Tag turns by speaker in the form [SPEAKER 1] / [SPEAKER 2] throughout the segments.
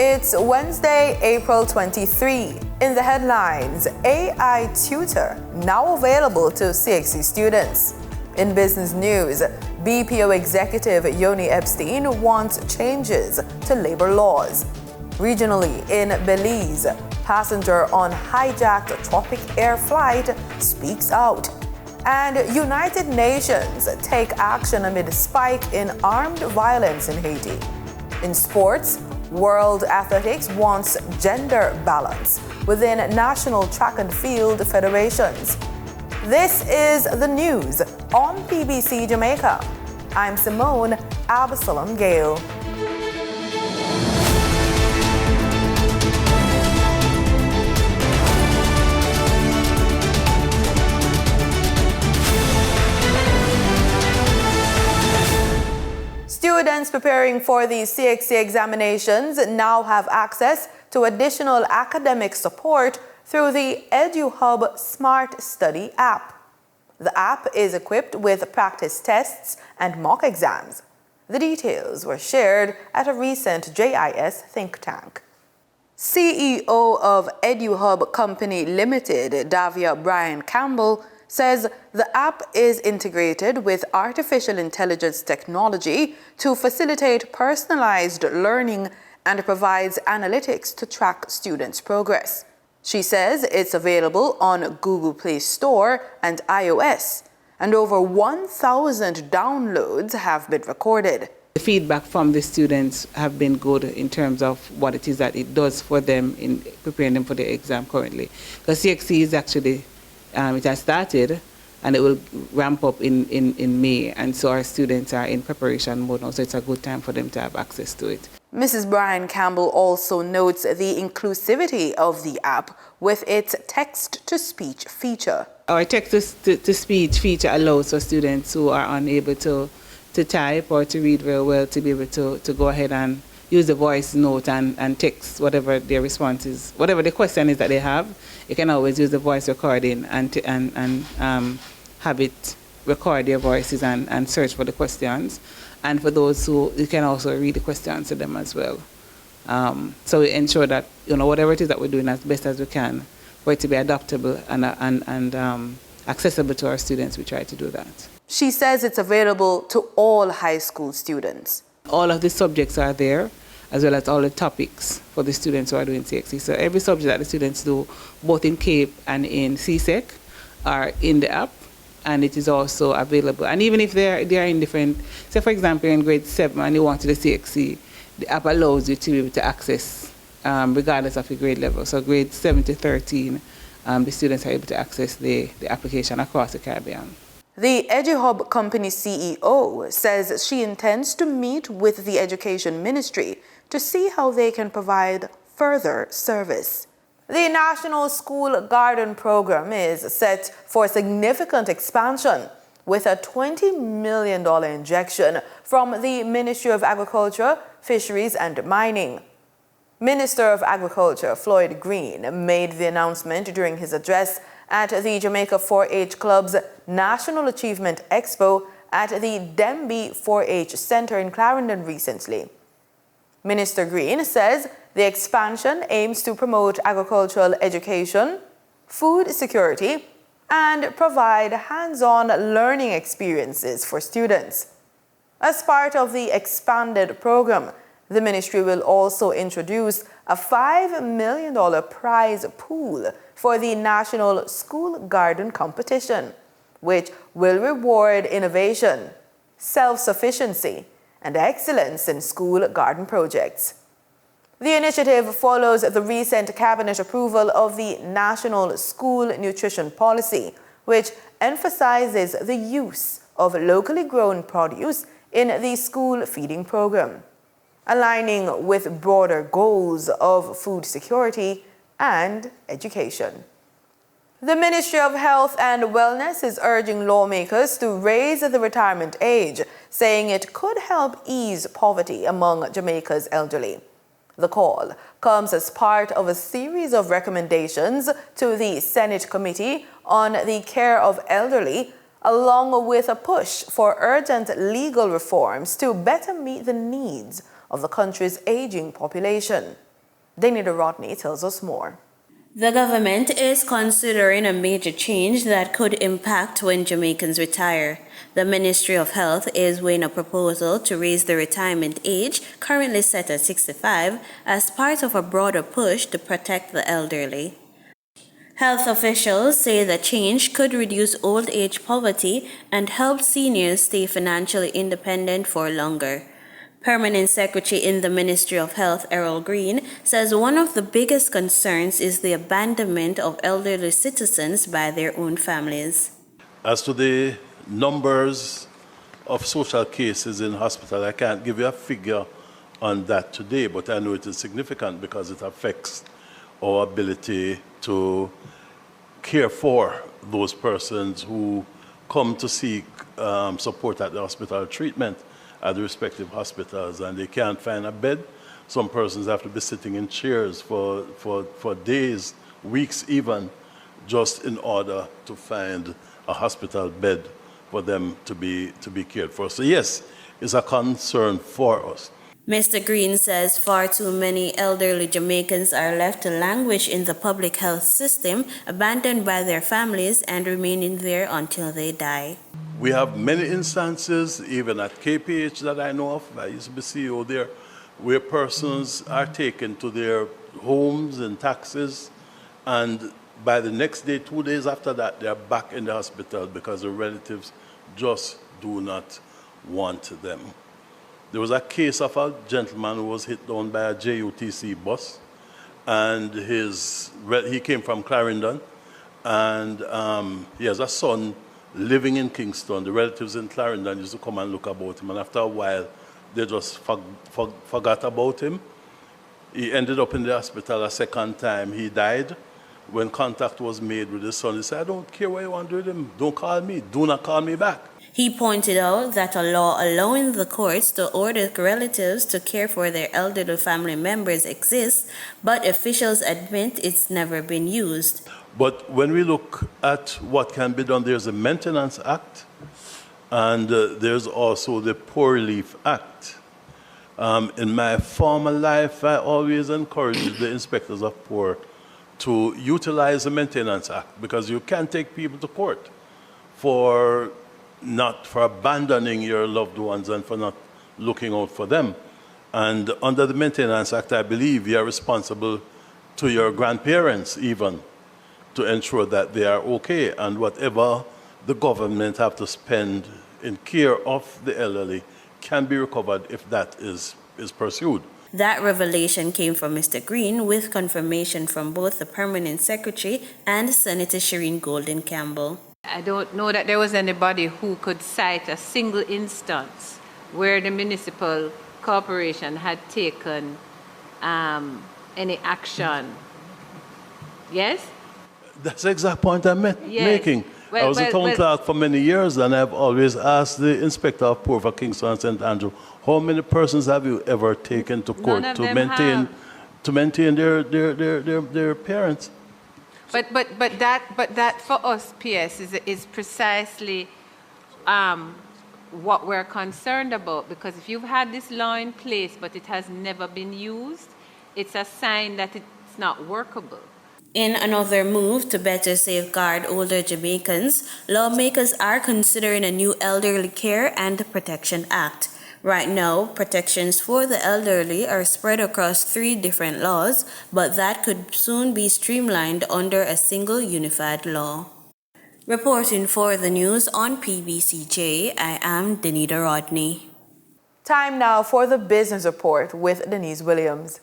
[SPEAKER 1] It's Wednesday, April 23. In the headlines, AI tutor now available to CXC students. In business news, BPO executive Yoni Epstein wants changes to labor laws. Regionally, in Belize, passenger on hijacked Tropic Air flight speaks out. And United Nations take action amid spike in armed violence in Haiti. In sports, World Athletics wants gender balance within national track and field federations. This is the news on PBC Jamaica. I'm Simone Absalom Gale. Students preparing for the CXC examinations now have access to additional academic support through the EduHub Smart Study app. The app is equipped with practice tests and mock exams. The details were shared at a recent JIS think tank. CEO of EduHub Company Limited, Davia Brian Campbell, says the app is integrated with artificial intelligence technology to facilitate personalized learning and provides analytics to track students' progress. She says it's available on Google Play Store and iOS, and over 1,000 downloads have been recorded.
[SPEAKER 2] The feedback from the students have been good in terms of what it is that it does for them in preparing them for the exam currently. Because CXC is actually it has started and it will ramp up in May, and so our students are in preparation mode now, so it's a good time for them to have access to it.
[SPEAKER 1] Mrs. Brian Campbell also notes the inclusivity of the app with its text-to-speech feature.
[SPEAKER 2] Our text-to-speech feature allows for students who are unable to type or to read very well to be able to go ahead and use the voice note and text whatever their response is, whatever the question is that they have. You can always use the voice recording and have it record their voices and search for the questions. And for those who, you can also read the questions to them as well. So we ensure that, whatever it is that we're doing as best as we can for it to be adaptable and accessible to our students, we try to do that.
[SPEAKER 1] She says it's available to all high school students.
[SPEAKER 2] All of the subjects are there, as well as all the topics for the students who are doing CXC. So every subject that the students do, both in CAPE and in CSEC, are in the app, and it is also available. And even if they are in different, say for example, in grade 7 and you want to do CXC, the app allows you to be able to access regardless of your grade level. So grade 7 to 13, the students are able to access the application across the Caribbean.
[SPEAKER 1] The EduHub Company CEO says she intends to meet with the Education Ministry to see how they can provide further service. The National School Garden Program is set for significant expansion with a $20 million injection from the Ministry of Agriculture, Fisheries and Mining. Minister of Agriculture Floyd Green made the announcement during his address at the Jamaica 4-H Club's National Achievement Expo at the Denby 4-H Center in Clarendon recently. Minister Green says the expansion aims to promote agricultural education, food security, and provide hands-on learning experiences for students. As part of the expanded program, the ministry will also introduce a $5 million prize pool for the National School Garden Competition, which will reward innovation, self-sufficiency, and excellence in school garden projects. The initiative follows the recent cabinet approval of the National School Nutrition Policy, which emphasizes the use of locally grown produce in the school feeding program, aligning with broader goals of food security and education. The Ministry of Health and Wellness is urging lawmakers to raise the retirement age, saying it could help ease poverty among Jamaica's elderly. The call comes as part of a series of recommendations to the Senate Committee on the Care of Elderly, along with a push for urgent legal reforms to better meet the needs of the country's aging population. Danita Rodney tells us more.
[SPEAKER 3] The government is considering a major change that could impact when Jamaicans retire. The Ministry of Health is weighing a proposal to raise the retirement age, currently set at 65, as part of a broader push to protect the elderly. Health officials say the change could reduce old age poverty and help seniors stay financially independent for longer. Permanent Secretary in the Ministry of Health, Errol Green, says one of the biggest concerns is the abandonment of elderly citizens by their own families.
[SPEAKER 4] As to the numbers of social cases in hospital, I can't give you a figure on that today, but I know it is significant because it affects our ability to care for those persons who come to seek support at the hospital treatment at the respective hospitals, and they can't find a bed. Some persons have to be sitting in chairs for days, weeks even, just in order to find a hospital bed for them to be cared for. So yes, it's a concern for us.
[SPEAKER 3] Mr. Green says far too many elderly Jamaicans are left to languish in the public health system, abandoned by their families and remaining there until they die.
[SPEAKER 4] We have many instances, even at KPH that I know of, I used to be CEO there, where persons are taken to their homes in taxis, and by the next day, 2 days after that, they're back in the hospital because the relatives just do not want them. There was a case of a gentleman who was hit down by a JUTC bus, and he came from Clarendon, and he has a son living in Kingston. The relatives in Clarendon used to come and look about him, and after a while, they just forgot about him. He ended up in the hospital a second time. He died. When contact was made with his son, he said, "I don't care what you want to do with him. Don't call me. Do not call me back."
[SPEAKER 3] He pointed out that a law allowing the courts to order relatives to care for their elderly family members exists, but officials admit it's never been used.
[SPEAKER 4] But when we look at what can be done, there's a Maintenance Act, and there's also the Poor Relief Act. In my former life, I always encouraged the inspectors of poor to utilize the Maintenance Act, because you can take people to court for abandoning your loved ones and for not looking out for them. And under the Maintenance Act, I believe you are responsible to your grandparents even to ensure that they are okay, and whatever the government have to spend in care of the elderly can be recovered if that is pursued.
[SPEAKER 3] That revelation came from Mr. Green with confirmation from both the Permanent Secretary and Senator Shireen Golden Campbell.
[SPEAKER 5] I don't know that there was anybody who could cite a single instance where the municipal corporation had taken any action. Yes?
[SPEAKER 4] That's the exact point I'm making.
[SPEAKER 5] Well,
[SPEAKER 4] I was a town clerk for many years, and I've always asked the inspector of poor for Kingston and St. Andrew, how many persons have you ever taken to court to maintain their parents?
[SPEAKER 5] But that for us, PS, is precisely what we're concerned about, because if you've had this law in place but it has never been used, it's a sign that it's not workable.
[SPEAKER 3] In another move to better safeguard older Jamaicans, lawmakers are considering a new Elderly Care and Protection Act. Right now, protections for the elderly are spread across 3 different laws, but that could soon be streamlined under a single unified law. Reporting for the news on PBCJ, I am Danita Rodney.
[SPEAKER 1] Time now for the Business Report with Denise Williams.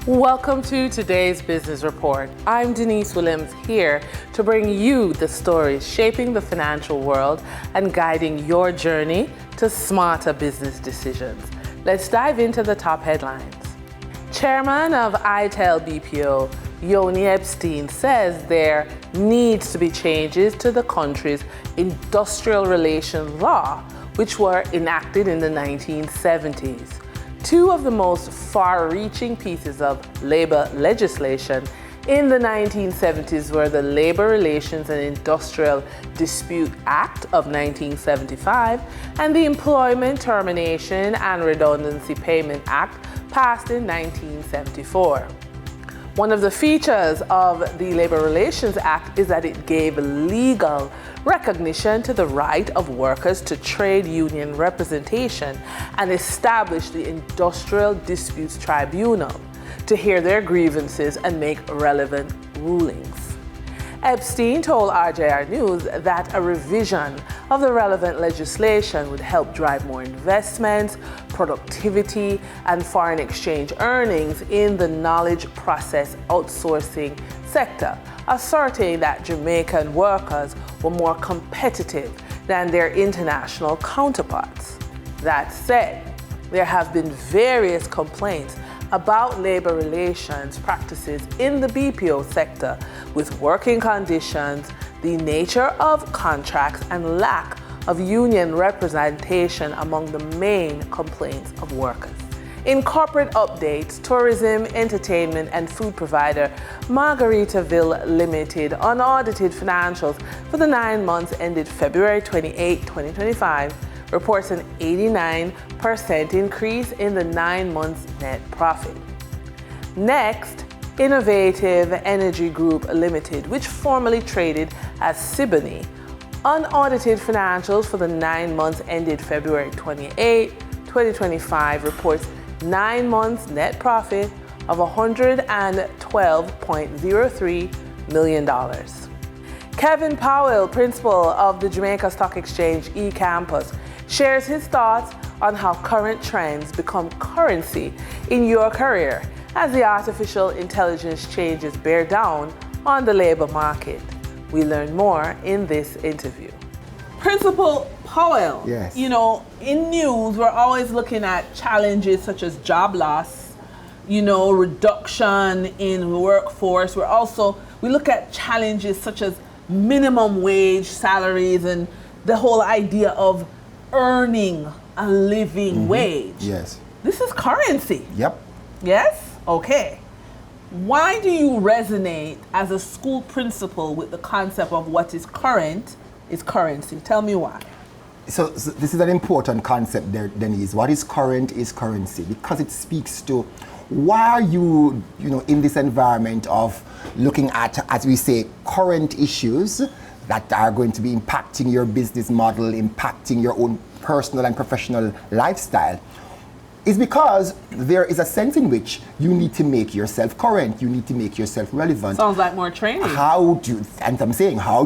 [SPEAKER 6] Welcome to today's Business Report. I'm Denise Williams, here to bring you the stories shaping the financial world and guiding your journey to smarter business decisions. Let's dive into the top headlines. Chairman of ITEL BPO, Yoni Epstein, says there needs to be changes to the country's industrial relations law, which were enacted in the 1970s. 2 of the most far-reaching pieces of labor legislation in the 1970s were the Labor Relations and Industrial Dispute Act of 1975 and the Employment Termination and Redundancy Payment Act passed in 1974. One of the features of the Labor Relations Act is that it gave legal recognition to the right of workers to trade union representation and established the Industrial Disputes Tribunal to hear their grievances and make relevant rulings. Epstein told RJR News that a revision of the relevant legislation would help drive more investments, productivity, and foreign exchange earnings in the knowledge process outsourcing sector, asserting that Jamaican workers were more competitive than their international counterparts. That said, there have been various complaints about labor relations practices in the BPO sector with working conditions, the nature of contracts, and lack of union representation among the main complaints of workers. In corporate updates, tourism, entertainment, and food provider Margaritaville Limited unaudited financials for the 9 months ended February 28, 2025, reports an 89% increase in the 9 months net profit. Next, Innovative Energy Group Limited, which formerly traded as Siboney, unaudited financials for the 9 months ended February 28, 2025, reports 9 months net profit of $112.03 million. Kevin Powell, principal of the Jamaica Stock Exchange eCampus, shares his thoughts on how current trends become currency in your career as the artificial intelligence changes bear down on the labor market. We learn more in this interview. Principal Powell,
[SPEAKER 7] yes.
[SPEAKER 6] You know, in news, we're always looking at challenges such as job loss, you know, reduction in workforce. We look at challenges such as minimum wage salaries and the whole idea of earning a living wage.
[SPEAKER 7] Yes.
[SPEAKER 6] This is currency.
[SPEAKER 7] Yep.
[SPEAKER 6] Yes? Okay. Why do you resonate as a school principal with the concept of what is current is currency? Tell me why.
[SPEAKER 7] So this is an important concept there, Denise. What is current is currency, because it speaks to why are you in this environment of looking at, as we say, current issues that are going to be impacting your business model, impacting your own personal and professional lifestyle, is because there is a sense in which you need to make yourself current, you need to make yourself relevant.
[SPEAKER 6] Sounds like more training.
[SPEAKER 7] How do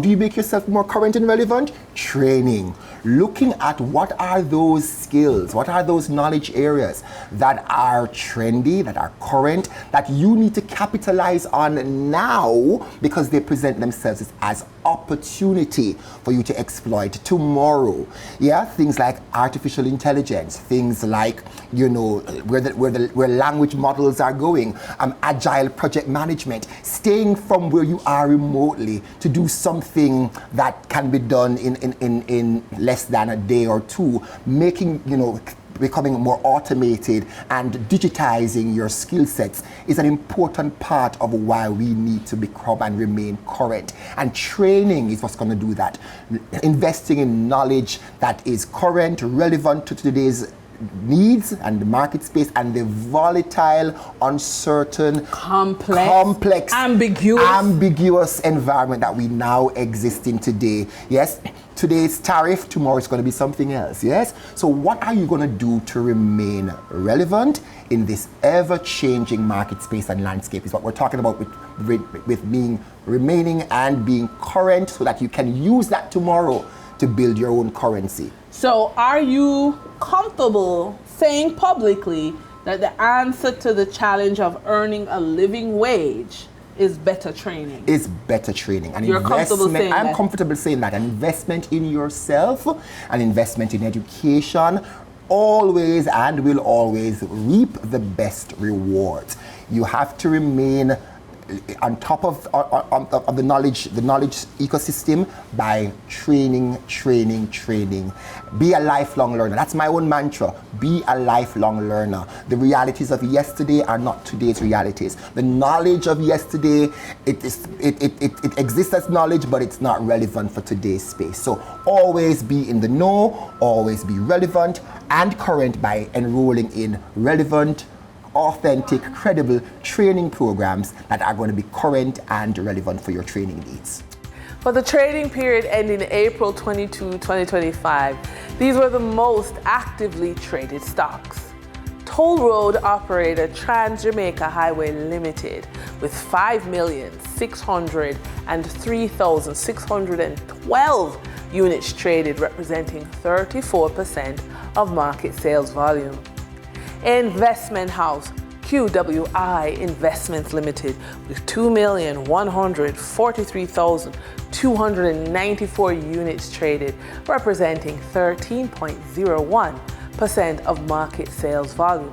[SPEAKER 7] you make yourself more current and relevant? Training. Looking at what are those skills, what are those knowledge areas that are trendy, that are current, that you need to capitalize on now because they present themselves as opportunity for you to exploit tomorrow. Yeah, things like artificial intelligence, things like, where language models are going, agile project management, staying from where you are remotely to do something that can be done in less than a day or two, becoming more automated and digitizing your skill sets is an important part of why we need to become and remain current. And training is what's going to do that. Investing in knowledge that is current, relevant to today's needs and the market space and the volatile, uncertain, complex, ambiguous environment that we now exist in today. Yes, today's tariff, tomorrow is going to be something else. Yes, so what are you going to do to remain relevant in this ever-changing market space and landscape is what we're talking about with remaining and being current, so that you can use that tomorrow to build your own currency.
[SPEAKER 6] So are you comfortable saying publicly that the answer to the challenge of earning a living wage is better training?
[SPEAKER 7] Is better training. And
[SPEAKER 6] You're comfortable saying
[SPEAKER 7] I'm
[SPEAKER 6] that?
[SPEAKER 7] comfortable saying that. An investment in yourself, an investment in education, always and will always reap the best rewards. You have to remain on top of the knowledge ecosystem by training. Be a lifelong learner. That's my own mantra. Be a lifelong learner. The realities of yesterday are not today's realities. The knowledge of yesterday, it exists as knowledge, but it's not relevant for today's space. So always be in the know, always be relevant and current by enrolling in relevant, authentic, credible training programs that are going to be current and relevant for your training needs.
[SPEAKER 6] For the trading period ending April 22, 2025, these were the most actively traded stocks. Toll road operator Trans-Jamaica Highway Limited with 5,603,612 units traded, representing 34% of market sales volume. Investment house QWI Investments Limited with 2,143,294 units traded, representing 13.01% of market sales volume.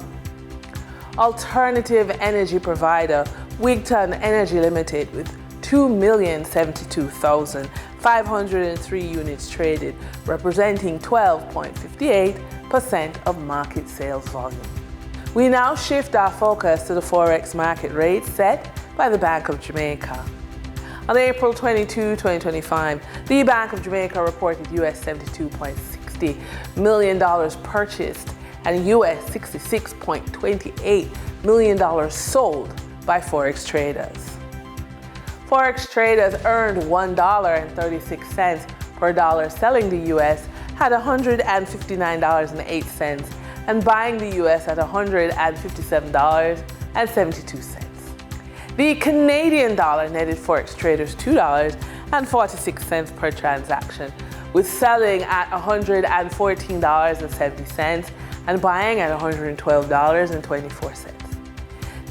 [SPEAKER 6] Alternative energy provider Wigton Energy Limited with 2,072,503 units traded, representing 12.58% of market sales volume. We now shift our focus to the forex market rate set by the Bank of Jamaica. On April 22, 2025, the Bank of Jamaica reported US $72.60 million purchased and US $66.28 million sold by forex traders. Forex traders earned $1.36 per dollar selling the US at $159.08 and buying the US at $157.72. The Canadian dollar netted forex traders $2.46 per transaction, with selling at $114.70 and buying at $112.24.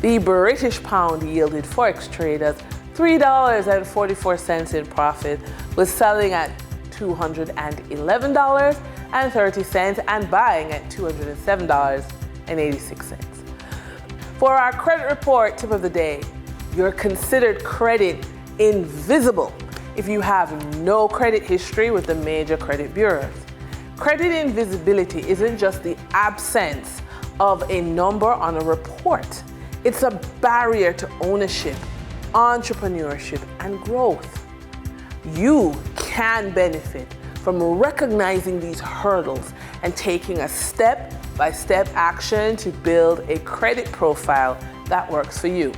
[SPEAKER 6] The British pound yielded forex traders $3.44 in profit, with selling at $211.30 and buying at $207.86. For our credit report tip of the day, you're considered credit invisible if you have no credit history with the major credit bureaus. Credit invisibility isn't just the absence of a number on a report. It's a barrier to ownership, entrepreneurship, and growth. You can benefit from recognizing these hurdles and taking a step-by-step action to build a credit profile that works for you.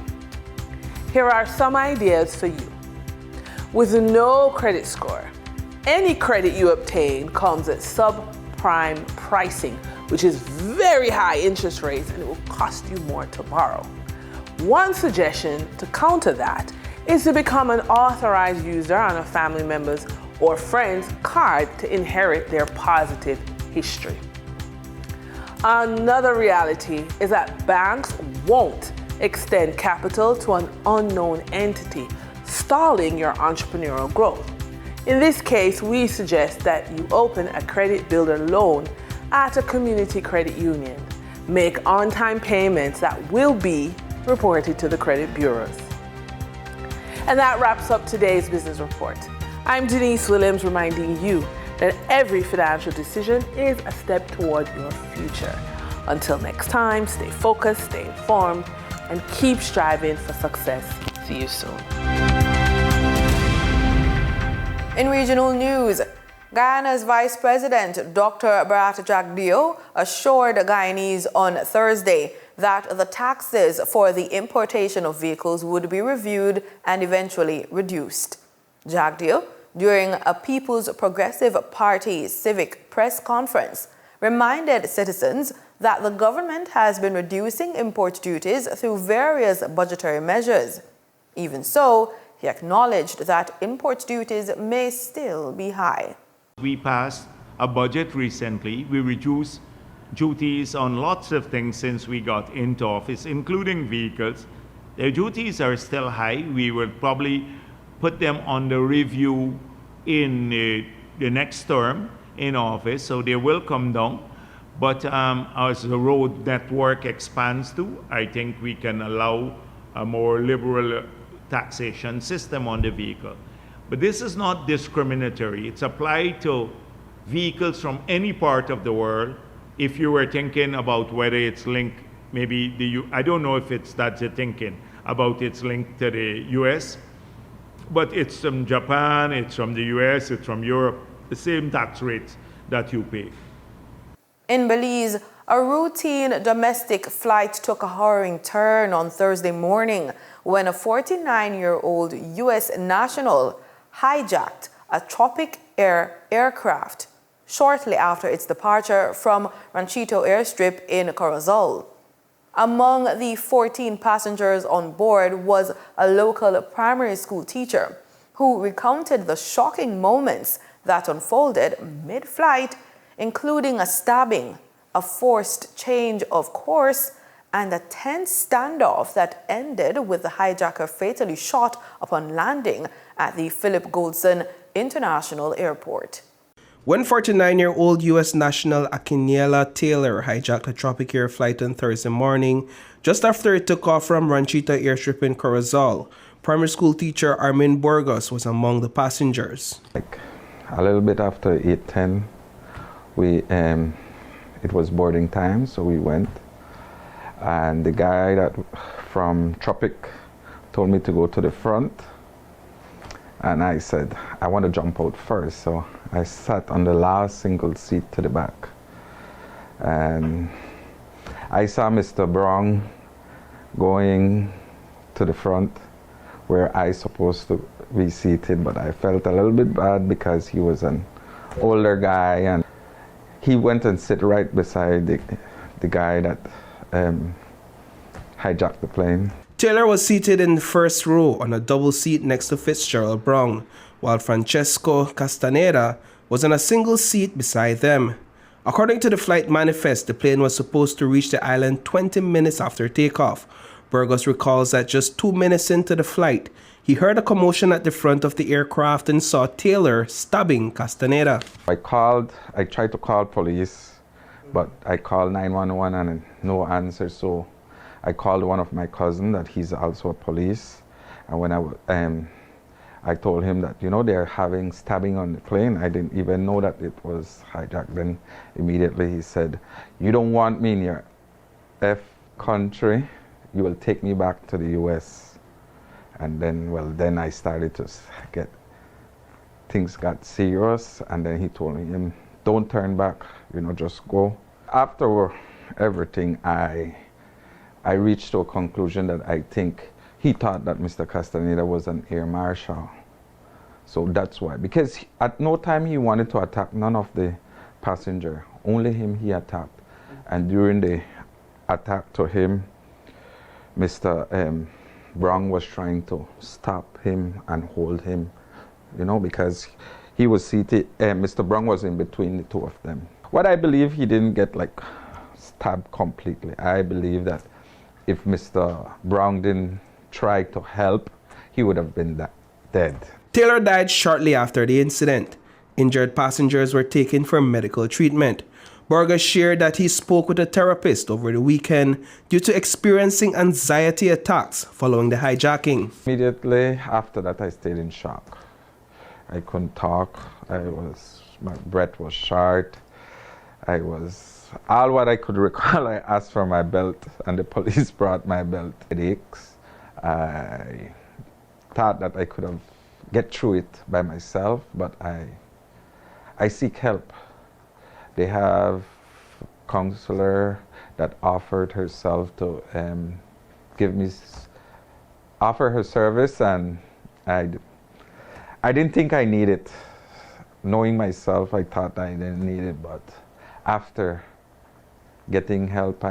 [SPEAKER 6] Here are some ideas for you. With no credit score, any credit you obtain comes at subprime pricing, which is very high interest rates, and it will cost you more to borrow. One suggestion to counter that is to become an authorized user on a family member's or friend's card to inherit their positive history. Another reality is that banks won't extend capital to an unknown entity, stalling your entrepreneurial growth. In this case, we suggest that you open a credit builder loan at a community credit union. Make on-time payments that will be reported to the credit bureaus. And that wraps up today's business report. I'm Denise Williams, reminding you that every financial decision is a step toward your future. Until next time, stay focused, stay informed, and keep striving for success. See you soon.
[SPEAKER 1] In regional news, Guyana's Vice President, Dr. Barata Jagdeo, assured Guyanese on Thursday that the taxes for the importation of vehicles would be reviewed and eventually reduced. Jagdeo, during a People's Progressive Party civic press conference, reminded citizens that the government has been reducing import duties through various budgetary measures. Even so, he acknowledged that import duties may still be high.
[SPEAKER 8] We passed a budget recently. We reduced duties on lots of things since we got into office, including vehicles. The duties are still high. We will probably put them under review in the next term in office, so they will come down. But as the road network expands too, I think we can allow a more liberal taxation system on the vehicle. But this is not discriminatory. It's applied to vehicles from any part of the world. If you were thinking about whether it's linked, maybe I don't know if that's the thinking about it's linked to the US, but it's from Japan, it's from the US, it's from Europe, the same tax rates that you pay.
[SPEAKER 1] In Belize, a routine domestic flight took a harrowing turn on Thursday morning when a 49-year-old U.S. national hijacked a Tropic Air aircraft shortly after its departure from Ranchito Airstrip in Corozal. Among the 14 passengers on board was a local primary school teacher who recounted the shocking moments that unfolded mid-flight, including a stabbing, a forced change of course, and a tense standoff that ended with the hijacker fatally shot upon landing at the Philip Goldson International Airport.
[SPEAKER 9] When 49-year-old U.S. national Akiniela Taylor hijacked a Tropic Air flight on Thursday morning, just after it took off from Ranchita Airstrip in Corozal, primary school teacher Armin Burgos was among the passengers.
[SPEAKER 10] A little bit after 8:10, it was boarding time, so we went. And the guy from Tropic told me to go to the front. And I said, I want to jump out first. So I sat on the last single seat to the back. And I saw Mr. Brown going to the front where I supposed to be seated, but I felt a little bit bad because he was an older guy and he went and sit right beside the guy that hijacked the plane.
[SPEAKER 9] Taylor was seated in the first row on a double seat next to Fitzgerald Brown, while Francesco Castaneda was on a single seat beside them. According to the flight manifest, the plane was supposed to reach the island 20 minutes after takeoff. Burgos recalls that just 2 minutes into the flight, he heard a commotion at the front of the aircraft and saw Taylor stabbing Castaneda.
[SPEAKER 10] I tried to call police, but I called 911 and no answer, so I called one of my cousins that he's also a police. And when I told him that, they're having stabbing on the plane, I didn't even know that it was hijacked. Then immediately he said, you don't want me in your country, you will take me back to the US. And then I started to things got serious, and then he told me, don't turn back, just go. After everything, I reached to a conclusion that I think he thought that Mr. Castaneda was an air marshal. So that's why, because at no time he wanted to attack none of the passenger, only him he attacked. And during the attack to him, Mr. Brown was trying to stop him and hold him, because he was seated, Mr. Brown was in between the two of them. What I believe, he didn't get stabbed completely. I believe that if Mr. Brown didn't try to help, he would have been dead.
[SPEAKER 9] Taylor died shortly after the incident. Injured passengers were taken for medical treatment. Burgos shared that he spoke with a therapist over the weekend due to experiencing anxiety attacks following the hijacking.
[SPEAKER 10] Immediately after that, I stayed in shock. I couldn't talk. My breath was short. All what I could recall, I asked for my belt, and the police brought my belt. Headaches. I thought that I could have get through it by myself, but I seek help. They have a counselor that offered herself to offer her service, and I didn't think I needed it. Knowing myself, I thought I didn't need it, but after getting help,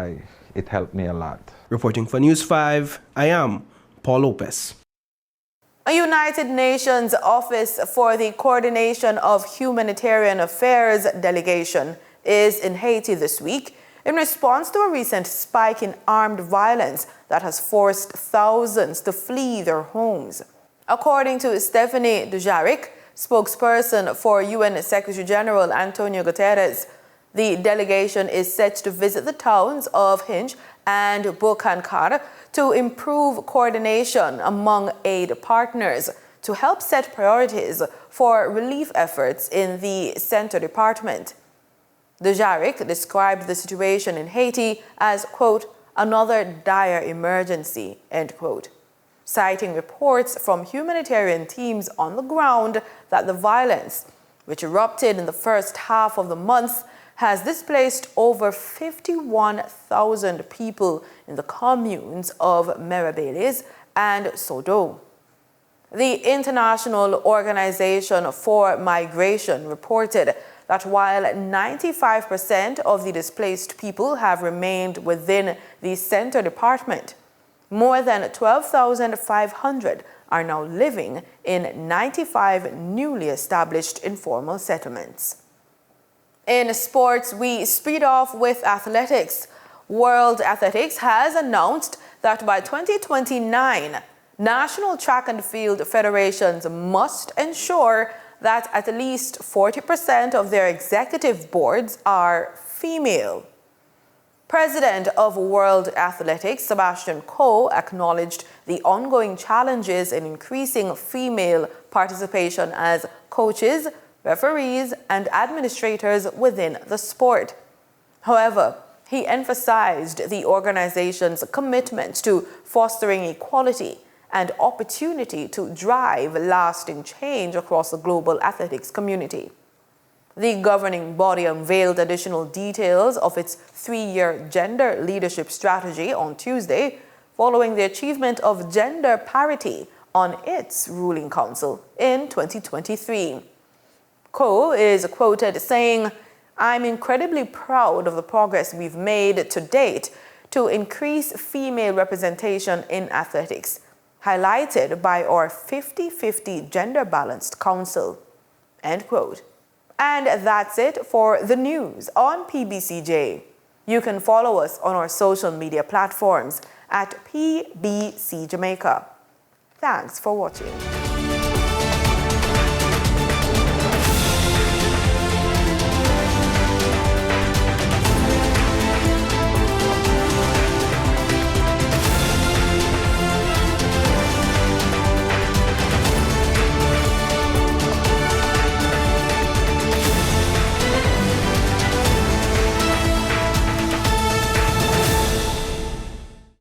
[SPEAKER 10] it helped me a lot.
[SPEAKER 9] Reporting for News 5, I am Paul Lopez.
[SPEAKER 1] A United Nations Office for the Coordination of Humanitarian Affairs delegation is in Haiti this week in response to a recent spike in armed violence that has forced thousands to flee their homes. According to Stephanie Dujarric, spokesperson for UN Secretary General Antonio Guterres, the delegation is set to visit the towns of Hinj and Bokankar to improve coordination among aid partners to help set priorities for relief efforts in the Center Department. The JARIC described the situation in Haiti as, quote, another dire emergency, end quote, citing reports from humanitarian teams on the ground that the violence, which erupted in the first half of the month, has displaced over 51,000 people in the communes of Belize and Sodo. The International Organization for Migration reported that while 95% of the displaced people have remained within the Center Department, more than 12,500 are now living in 95 newly established informal settlements. In sports, we speed off with athletics. World Athletics has announced that by 2029, national track and field federations must ensure that at least 40% of their executive boards are female. President of World Athletics, Sebastian Coe, acknowledged the ongoing challenges in increasing female participation as coaches, referees, and administrators within the sport. However, he emphasized the organization's commitment to fostering equality and opportunity to drive lasting change across the global athletics community. The governing body unveiled additional details of its 3-year gender leadership strategy on Tuesday, following the achievement of gender parity on its ruling council in 2023. Coe is quoted saying, "I'm incredibly proud of the progress we've made to date to increase female representation in athletics, highlighted by our 50-50 gender balanced council," end quote. And that's it for the news on PBCJ. You can follow us on our social media platforms at PBCJamaica. Thanks for watching.